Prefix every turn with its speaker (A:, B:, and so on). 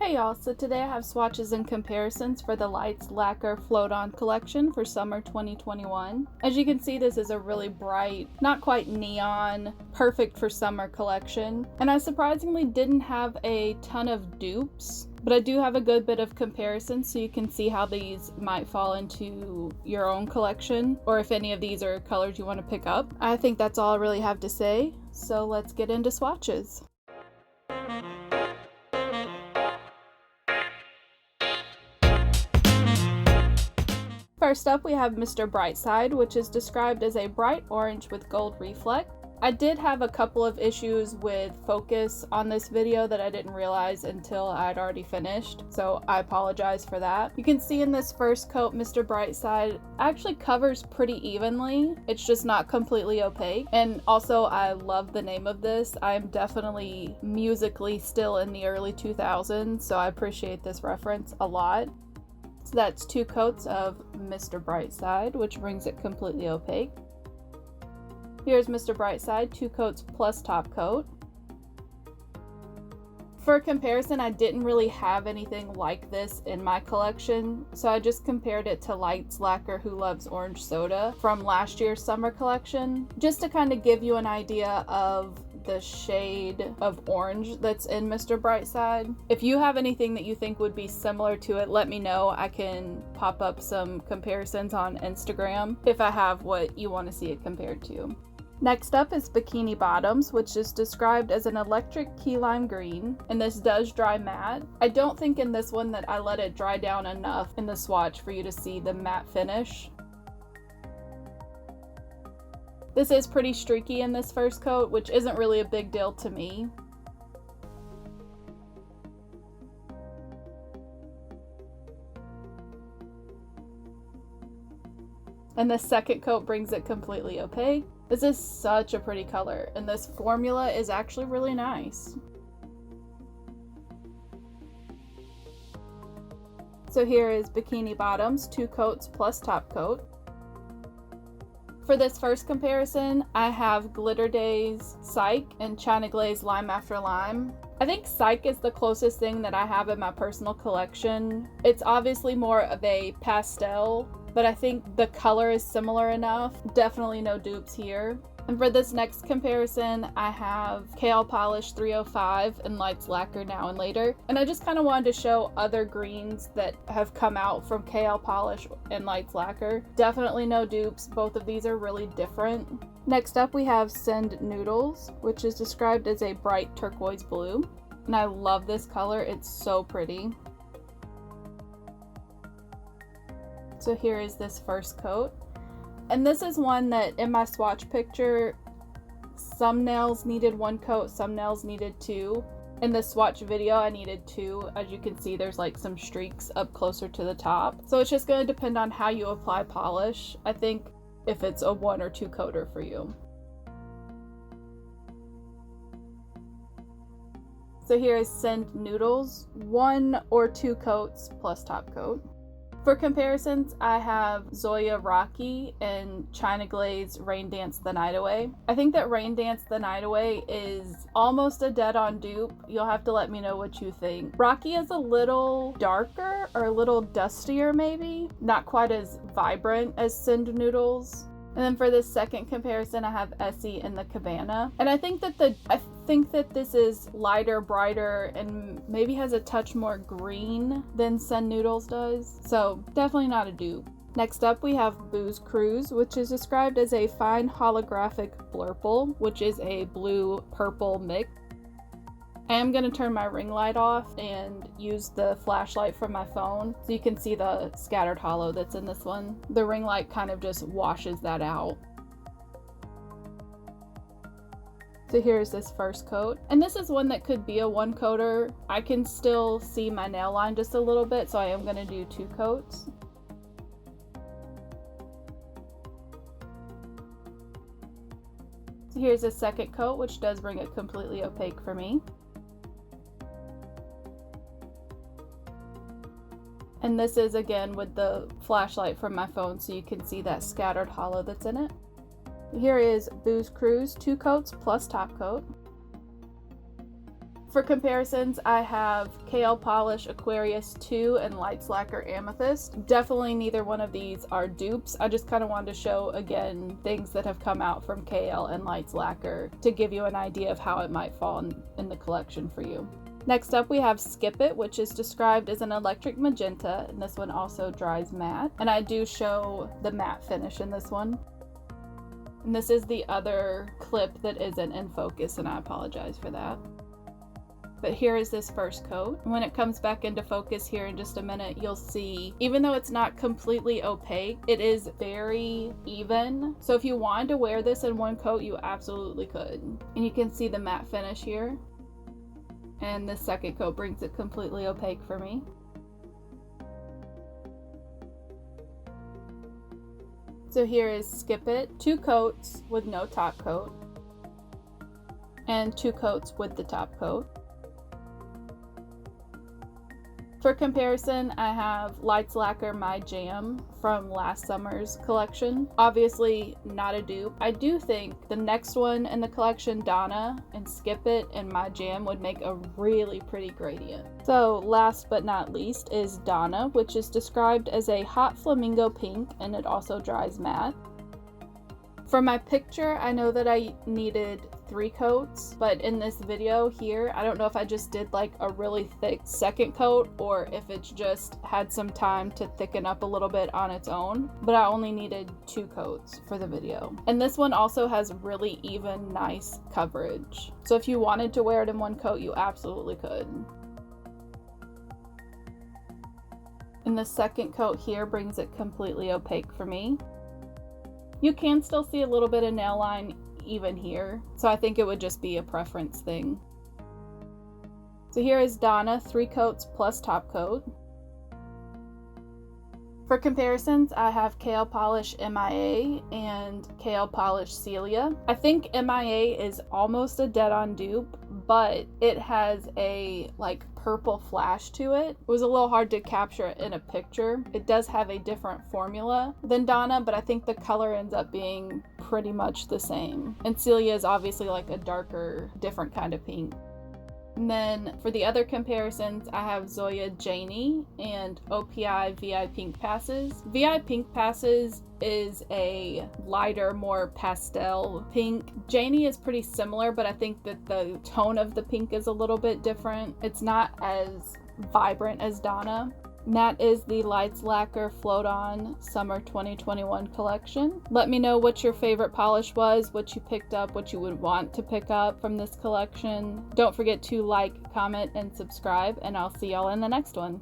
A: Hey y'all, so today I have swatches and comparisons for the Lights Lacquer Float On collection for summer 2021. As you can see, this is a really bright, not quite neon, perfect for summer collection. And I surprisingly didn't have a ton of dupes, but I do have a good bit of comparison so you can see how these might fall into your own collection, or if any of these are colors you want to pick up. I think that's all I really have to say, so let's get into swatches. First up, we have Mr. Brightside, which is described as a bright orange with gold reflect. I did have a couple of issues with focus on this video that I didn't realize until I'd already finished, so I apologize for that. You can see in this first coat, Mr. Brightside actually covers pretty evenly. It's just not completely opaque. And also, I love the name of this. I'm definitely musically still in the early 2000s, so I appreciate this reference a lot. So that's 2 coats of Mr. Brightside, which brings it completely opaque. Here's Mr. Brightside, 2 coats plus top coat. For comparison, I didn't really have anything like this in my collection, so I just compared it to Lights Lacquer Who Loves Orange Soda from last year's summer collection, just to kind of give you an idea of the shade of orange that's in Mr. Brightside. If you have anything that you think would be similar to it, let me know. I can pop up some comparisons on Instagram if I have what you want to see it compared to. Next up is Bikini Bottoms, which is described as an electric key lime green, and this does dry matte. I don't think in this one that I let it dry down enough in the swatch for you to see the matte finish. This is pretty streaky in this first coat, which isn't really a big deal to me. And the second coat brings it completely opaque. This is such a pretty color, and this formula is actually really nice. So here is Bikini Bottoms, 2 coats plus top coat. For this first comparison, I have Glitter Days Psych and China Glaze Lime After Lime. I think Psych is the closest thing that I have in my personal collection. It's obviously more of a pastel, but I think the color is similar enough. Definitely no dupes here. And for this next comparison, I have Kale Polish 305 and Lights Lacquer Now and Later. And I just kind of wanted to show other greens that have come out from Kale Polish and Lights Lacquer. Definitely no dupes. Both of these are really different. Next up, we have Send Noodles, which is described as a bright turquoise blue. And I love this color. It's so pretty. So here is this first coat. And this is one that in my swatch picture, some nails needed 1 coat, some nails needed 2. In the swatch video, I needed 2. As you can see, there's like some streaks up closer to the top. So it's just going to depend on how you apply polish. I think if it's a 1 or 2 coater for you. So here is Send Noodles, 1 or 2 coats plus top coat. For comparisons, I have Zoya Rocky and China Glaze Rain Dance the Night Away. I think that Rain Dance the Night Away is almost a dead-on dupe. You'll have to let me know what you think. Rocky is a little darker or a little dustier maybe. Not quite as vibrant as Send Noodles. And then for this second comparison, I have Essie and the Cabana. And I think that this is lighter, brighter, and maybe has a touch more green than Send Noodles does. So definitely not a dupe. Next up, we have Booze Cruise, which is described as a fine holographic blurple, which is a blue-purple mix. I am going to turn my ring light off and use the flashlight from my phone so you can see the scattered hollow that's in this one. The ring light kind of just washes that out. So here's this first coat. And this is one that could be a 1 coater. I can still see my nail line just a little bit, so I am going to do 2 coats. So here's a second coat, which does bring it completely opaque for me. And this is again with the flashlight from my phone so you can see that scattered hollow that's in it. Here is Booze Cruise, 2 coats plus top coat. For comparisons, I have KL Polish Aquarius 2 and Lights Lacquer Amethyst. Definitely neither one of these are dupes. I just kind of wanted to show, again, things that have come out from KL and Lights Lacquer to give you an idea of how it might fall in the collection for you. Next up, we have Skip It, which is described as an electric magenta, and this one also dries matte. And I do show the matte finish in this one. And this is the other clip that isn't in focus, and I apologize for that. But here is this first coat. When it comes back into focus here in just a minute, you'll see, even though it's not completely opaque, it is very even. So if you wanted to wear this in one coat, you absolutely could. And you can see the matte finish here. And the second coat brings it completely opaque for me. So here is Skip It, 2 coats with no top coat, and 2 coats with the top coat. For comparison, I have Lights Lacquer My Jam from last summer's collection. Obviously not a dupe. I do think the next one in the collection, Donna and Skip It and My Jam, would make a really pretty gradient. So last but not least is Donna, which is described as a hot flamingo pink, and it also dries matte. For my picture, I know that I needed 3 coats, but in this video here, I don't know if I just did like a really thick second coat or if it's just had some time to thicken up a little bit on its own, but I only needed 2 coats for the video. And this one also has really even, nice coverage. So if you wanted to wear it in one coat, you absolutely could. And the second coat here brings it completely opaque for me. You can still see a little bit of nail line even here, so I think it would just be a preference thing. So here is Donna, 3 coats plus top coat. For comparisons, I have KL Polish MIA and KL Polish Celia. I think MIA is almost a dead-on dupe, but it has a like purple flash to it. It was a little hard to capture it in a picture. It does have a different formula than Donna, but I think the color ends up being pretty much the same. And Celia is obviously like a darker, different kind of pink. And then for the other comparisons, I have Zoya Janie and OPI VI Pink Passes. VI Pink Passes is a lighter, more pastel pink. Janie is pretty similar, but I think that the tone of the pink is a little bit different. It's not as vibrant as Donna. And that is the Lights Lacquer Float On Summer 2021 collection. Let me know what your favorite polish was, what you picked up, what you would want to pick up from this collection. Don't forget to like, comment, and subscribe, and I'll see y'all in the next one.